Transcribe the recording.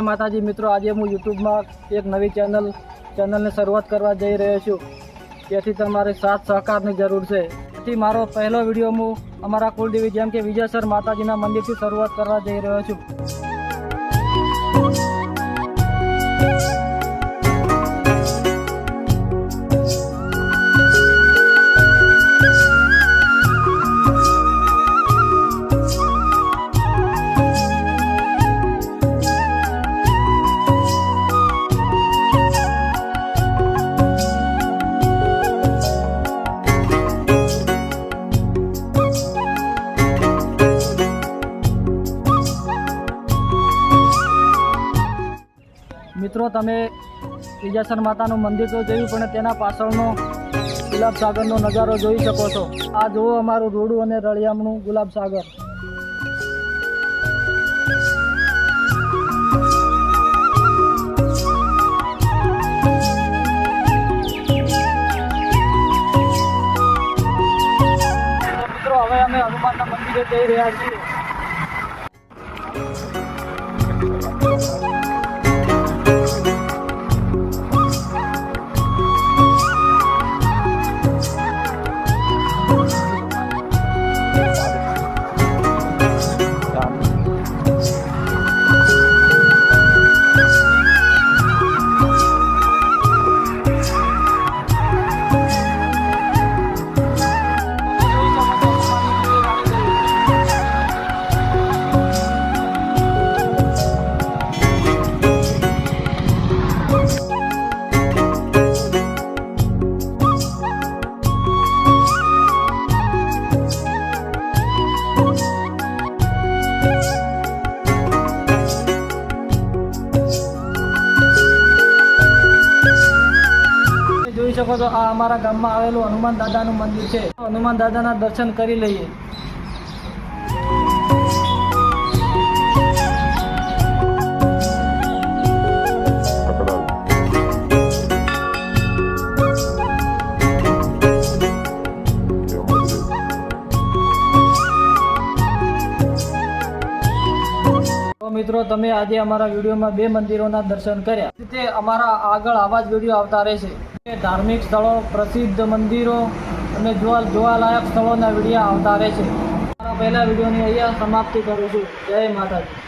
जय माताजी मित्रों, आज हूँ यूट्यूब में एक नवी चैनल ने शुरुआत करवा जई रह्यो छुं। તેથી તમારે સાથ સહકારની જરૂર છે। તેથી મારો પહેલો વિડીયો હું અમારા કુલદેવી જેમ કે વિજયસર માતાજીના મંદિરથી શરૂઆત કરવા જઈ રહ્યો છું। મિત્રો, તમે વિજયસર માતાનું મંદિર તો જોયું, પણ તેના પાછળનો ગુલાબ સાગરનો નજારો જોઈ શકો છો। આ જુઓ અમારું રોડું અને રળિયામણું ગુલાબ સાગર। મિત્રો, હવે અમે હનુમાનના મંદિરે જઈ રહ્યા છીએ। જોઈ શકો છો, આ અમારા ગામમાં આવેલું હનુમાન દાદાનું મંદિર છે। હનુમાન દાદાના દર્શન કરી લઈએ। મિત્રો, તમે આજે અમારા વિડીયોમાં 2 મંદિરોના દર્શન કર્યા। તે અમારા આગળ આવા જ વિડીયો આવતા રહેશે। ધાર્મિક સ્થળો, પ્રસિદ્ધ મંદિરો અને જોવાલાયક સ્થળોના વિડીયો આવતા રહેશે। મારા પહેલા વિડીયોની અહીંયા સમાપ્તિ કરું છું। જય માતાજી।